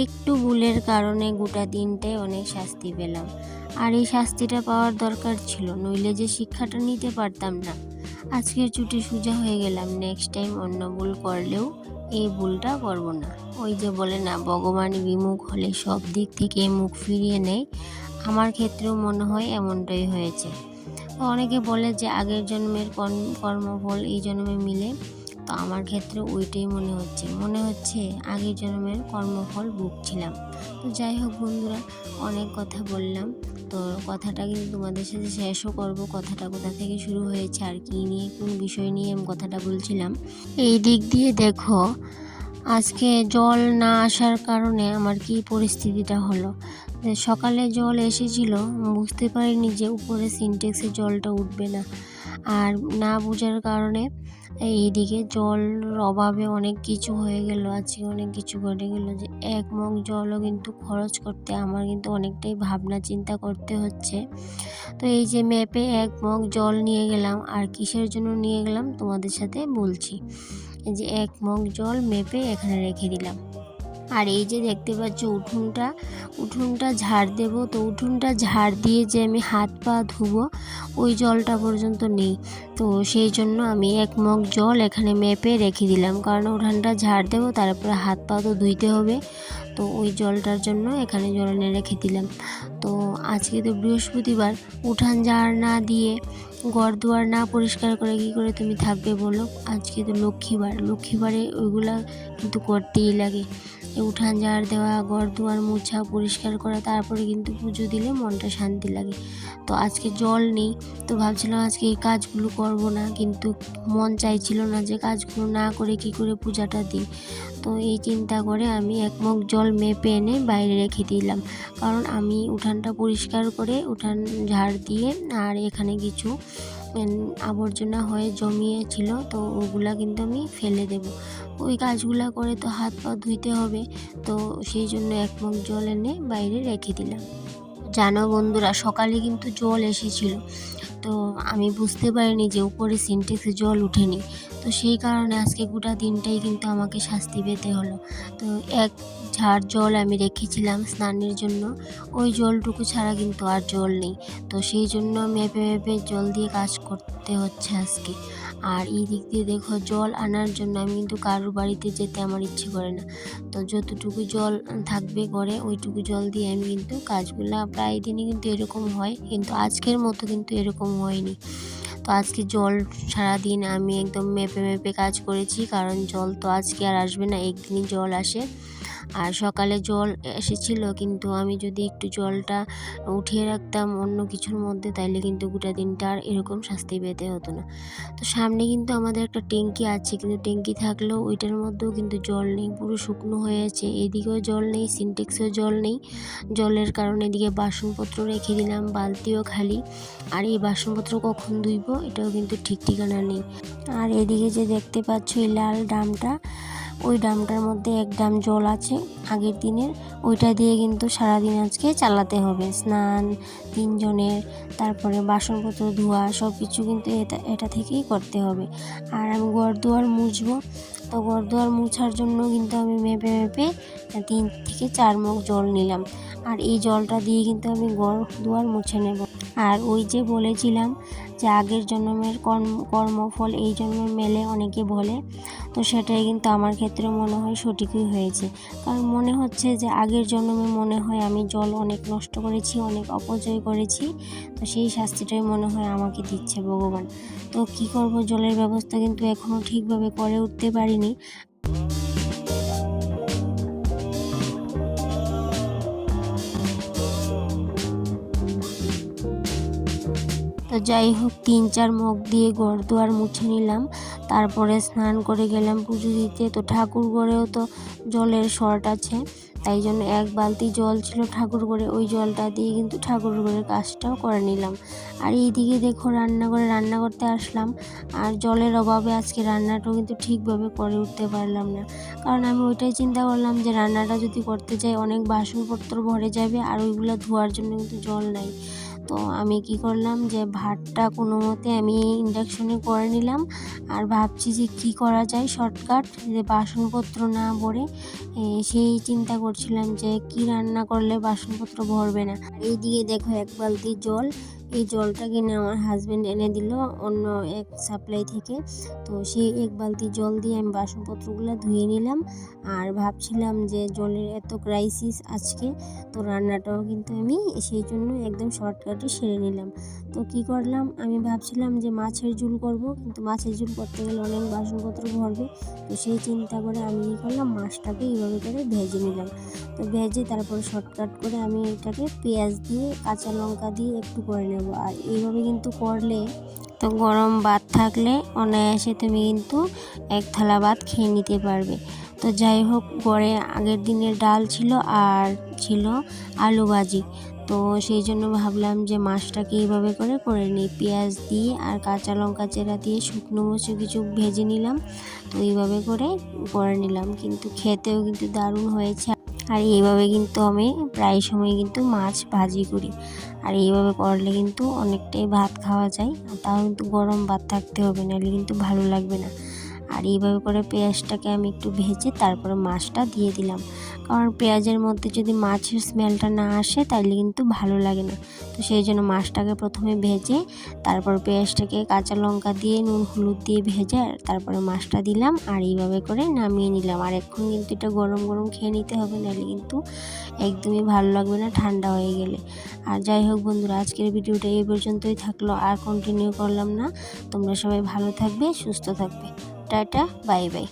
একটু ভুলের কারণে গোটা দিনটাই অনেক শাস্তি পেলাম। আর এই শাস্তিটা পাওয়ার দরকার ছিল, নইলে যে শিক্ষাটা নিতে পারতাম না। আজকের চুটি সোজা হয়ে গেলাম, নেক্সট টাইম অন্য ভুল করলেও এই ভুলটা করব না। ওই যে বলে না, ভগবান বিমুখ হলে সব দিক থেকে মুখ ফিরিয়ে নেয়। আমার ক্ষেত্রেও মনে হয় এমনটাই হয়েছে। তো অনেকে বলে যে আগের জন্মের কর্মফল এই জন্মে মিলে। তো আমার ক্ষেত্রে ওইটাই মনে হচ্ছে আগের জন্মের কর্মফল ভুগছিলাম। তো যাই হোক বন্ধুরা, অনেক কথা বললাম। তো কথাটা কিন্তু তোমাদের সাথে শেষও করব। কথাটা কোথা থেকে শুরু হয়েছে আর কী নিয়ে, কোন বিষয় নিয়ে আমি কথাটা বলছিলাম। এই দিক দিয়ে দেখো, আজকে জল না আসার কারণে আমার কি পরিস্থিতিটা হলো। সকালে জল এসেছিল, বুঝতে পারিনি যে উপরে সিনটেক্সে জলটা উঠবে না। আর না বোঝার কারণে এইদিকে জল অভাবে অনেক কিছু হয়ে গেল। আজকে অনেক কিছু ঘটে গেল যে এক মগ জলও কিন্তু খরচ করতে আমার কিন্তু অনেকটাই ভাবনা চিন্তা করতে হচ্ছে। তো এই যে ম্যাপে এক মগ জল নিয়ে গেলাম, আর কিসের জন্য নিয়ে গেলাম তোমাদের সাথে বলছি। এই যে এক মগ জল মেপে এখানে রেখে দিলাম। আর এই যে দেখতে পাচ্ছ উঠোনটা ঝাড় দেব। তো উঠোনটা ঝাড় দিয়ে যে আমি হাত পা ধুবো, ওই জলটা পর্যন্ত নেই। তো সেই জন্য আমি এক মগ জল এখানে মেপে রেখে দিলাম, কারণ উঠোনটা ঝাড় দেবো, তারপরে হাত পা তো ধুইতে হবে। তো ওই জলটার জন্য এখানে জল এনে রেখে দিলাম। তো আজকে তো বৃহস্পতিবার, উঠান ঝাড় না দিয়ে, ঘর দুয়ার না পরিষ্কার করে কী করে তুমি থাকবে বলো। আজকে তো লক্ষ্মীবারে ওইগুলা কিন্তু করতেই লাগে। উঠান ঝাড় দেওয়া, ঘর দুয়ার মোছা, পরিষ্কার করা, তারপরে কিন্তু পুজো দিলে মনটা শান্তি লাগে। তো আজকে জল নেই, তো ভাবছিলাম আজকে এই কাজগুলো করব না, কিন্তু মন চাইছিল না যে কাজগুলো না করে কি করে পূজাটা দিই। তো এই চিন্তা করে আমি এক মগ জল মেপে এনে বাইরে রেখে দিলাম, কারণ আমি উঠানটা পরিষ্কার করে উঠান ঝাড় দিয়ে, আর এখানে কিছু আবর্জনা হয়ে জমিয়েছিল, তো ওগুলা কিন্তু আমি ফেলে দেব। ওই কাজগুলা করে তো হাত পা ধুইতে হবে। তো সেই জন্য এক মগ জল এনে বাইরে রেখে দিলাম। জানো বন্ধুরা, সকালে কিন্তু জল এসেছিল, তো আমি বুঝতে পারিনি যে উপরে সিনটেক্সে জল উঠেনি। তো সেই কারণে আজকে গোটা দিনটাই কিন্তু আমাকে শাস্তি পেতে হলো। তো এক ঝাড় জল আমি রেখেছিলাম স্নানের জন্য, ওই জলটুকু ছাড়া কিন্তু আর জল নেই। তো সেই জন্য মেপে জল দিয়ে কাজ করতে হচ্ছে আজকে। আর এই দিক দিয়ে দেখো, জল আনার জন্য আমি কিন্তু কারোর বাড়িতে যেতে আমার ইচ্ছে করে না। তো যতটুকু জল থাকবে ঘরে, ওইটুকু জল দিয়ে আমি কিন্তু কাজগুলা প্রায় দিনই কিন্তু এরকম হয়, কিন্তু আজকের মতো কিন্তু এরকম হয়নি। তো আজকে জল সারাদিন আমি একদম মেপে কাজ করেছি, কারণ জল তো আজকে আর আসবে না, একদিনই জল আসে। আর সকালে জল এসেছিল, কিন্তু আমি যদি একটু জলটা উঠিয়ে রাখতাম অন্য কিছুর মধ্যে, তাইলে কিন্তু গোটা দিনটা আর এরকম শাস্তি পেতে হতো না। তো সামনে কিন্তু আমাদের একটা ট্যাঙ্কি আছে, কিন্তু ট্যাঙ্কি থাকলেও ওইটার মধ্যেও কিন্তু জল নেই, পুরো শুকনো হয়েছে। এদিকেও জল নেই, সিনটেক্সেও জল নেই। জলের কারণে এদিকে বাসনপত্র রেখে দিলাম, বালতিও খালি। আর এই বাসনপত্র কখন ধুইব এটাও কিন্তু ঠিক ঠিকানা নেই। আর এদিকে যে দেখতে পাচ্ছ এই লাল ড্রামটা, ওই ড্রামটার মধ্যে এক ড্রাম জল আছে আগের দিনের, ওইটা দিয়ে কিন্তু সারাদিন আজকে চালাতে হবে। স্নান তিনজনের, তারপরে বাসনপত্র ধোয়া, সব কিছু কিন্তু এটা থেকেই করতে হবে। আর আমি ঘর দুয়ার মুছবো, তো ঘর দুয়ার মুছার জন্য কিন্তু আমি মেপে 3 থেকে 4 মগ জল নিলাম। আর এই জলটা দিয়ে কিন্তু আমি ঘর দুয়ার মুছে নেব। আর ওই যে বলেছিলাম যে আগের জন্মের কর্মফল এই জন্মে মেলে, অনেকে বলে। তো সেটাই কিন্তু আমার ক্ষেত্রে মনে হয় সঠিকই হয়েছে, কারণ মনে হচ্ছে যে আগের জন্মে মনে হয় আমি জল অনেক নষ্ট করেছি, অনেক অপচয় করেছি। তো সেই শাস্তিটাই মনে হয় আমাকে দিচ্ছে ভগবান। তো কি করব, জলের ব্যবস্থা কিন্তু এখনও ঠিকভাবে করে উঠতে পারিনি। তো যাই হোক, 3-4 মগ দিয়ে ঘর দুয়ার মুছে নিলাম, তারপরে স্নান করে গেলাম পুজো দিতে। তো ঠাকুর ঘরেও তো জলের শর্ট আছে, তাই জন্য এক বালতি জল ছিল ঠাকুর ঘরে, ওই জলটা দিয়ে কিন্তু ঠাকুর ঘরের কাজটাও করে নিলাম। আর এইদিকে দেখো, রান্নাঘরে রান্না করতে আসলাম, আর জলের অভাবে আজকে রান্নাটাও কিন্তু ঠিকভাবে করে উঠতে পারলাম না। কারণ আমি ওইটাই চিন্তা করলাম যে রান্নাটা যদি করতে যাই অনেক বাসনপত্র ভরে যাবে, আর ওইগুলো ধোয়ার জন্য কিন্তু জল নাই। তো আমি কি করলাম যে ভাতটা কোনো মতে আমি ইন্ডাকশনে করে নিলাম। আর ভাবছি যে কি করা যায় শর্টকাট, যে বাসনপত্র না ভরে সেই চিন্তা করছিলাম যে কি রান্না করলে বাসনপত্র ভরবে না। এইদিকে দেখো এক বালতি জল, এই জলটা কিনে আমার হাজব্যান্ড এনে দিল অন্য এক সাপ্লাই থেকে। তো সেই এক বালতি জল দিয়ে আমি বাসনপত্রগুলো ধুয়ে নিলাম। আর ভাবছিলাম যে জলের এত ক্রাইসিস আজকে, তো রান্নাটাও কিন্তু আমি সেই জন্য একদম শর্টকাটে সেরে নিলাম। তো কি করলাম, আমি ভাবছিলাম যে মাছের ঝোল করব, কিন্তু মাছের ঝোল করতে গেলে অনেক বাসনপত্র ভরবে। তো সেই চিন্তা করে আমি কী করলাম, মাছটাকে এইভাবে করে ভেজে নিলাম। তো ভেজে তারপরে শর্টকাট করে আমি এটাকে পেঁয়াজ দিয়ে কাঁচা লঙ্কা দিয়ে একটু করে নেব। আর এইভাবে কিন্তু করলে তো গরম ভাত থাকলে অনায়াসে তুমি কিন্তু এক থালা ভাত খেয়ে নিতে পারবে। তো যাই হোক, ঘরে আগের দিনের ডাল ছিল আর ছিল আলু ভাজি। তো সেই জন্য ভাবলাম যে মাছটাকে এইভাবে করে নিই, পেঁয়াজ দিয়ে আর কাঁচা লঙ্কা চেরা দিয়ে শুকনো মরিচ কিছু ভেজে নিলাম। তো এইভাবে করে নিলাম, কিন্তু খেতেও কিন্তু দারুণ হয়েছে। আর এইভাবে কিন্তু আমি প্রায় সময় কিন্তু মাছ ভাজি করি। আর এইভাবে করলে কিন্তু অনেকটাই ভাত খাওয়া যায়, আর তাও কিন্তু গরম ভাত থাকতে হবে, নাহলে কিন্তু ভালো লাগবে না। আর এইভাবে করে পেঁয়াজটাকে আমি একটু ভেজে তারপরে মাছটা দিয়ে দিলাম, কারণ পেঁয়াজের মধ্যে যদি মাছের স্মেলটা না আসে তাহলে কিন্তু ভালো লাগে না। তো সেই জন্য মাছটাকে প্রথমে ভেজে তারপর পেঁয়াজটাকে কাঁচা লঙ্কা দিয়ে নুন হলুদ দিয়ে ভেজে তারপরে মাছটা দিলাম, আর এইভাবে করে নামিয়ে নিলাম। আর এখন কিন্তু এটা গরম গরম খেয়ে নিতে হবে, নাহলে কিন্তু একদমই ভালো লাগবে না ঠান্ডা হয়ে গেলে। আর যাই হোক বন্ধুরা, আজকের ভিডিওটা এই পর্যন্তই থাকলো, আর কন্টিনিউ করলাম না। তোমরা সবাই ভালো থাকবে, সুস্থ থাকবে। Tata, bye bye.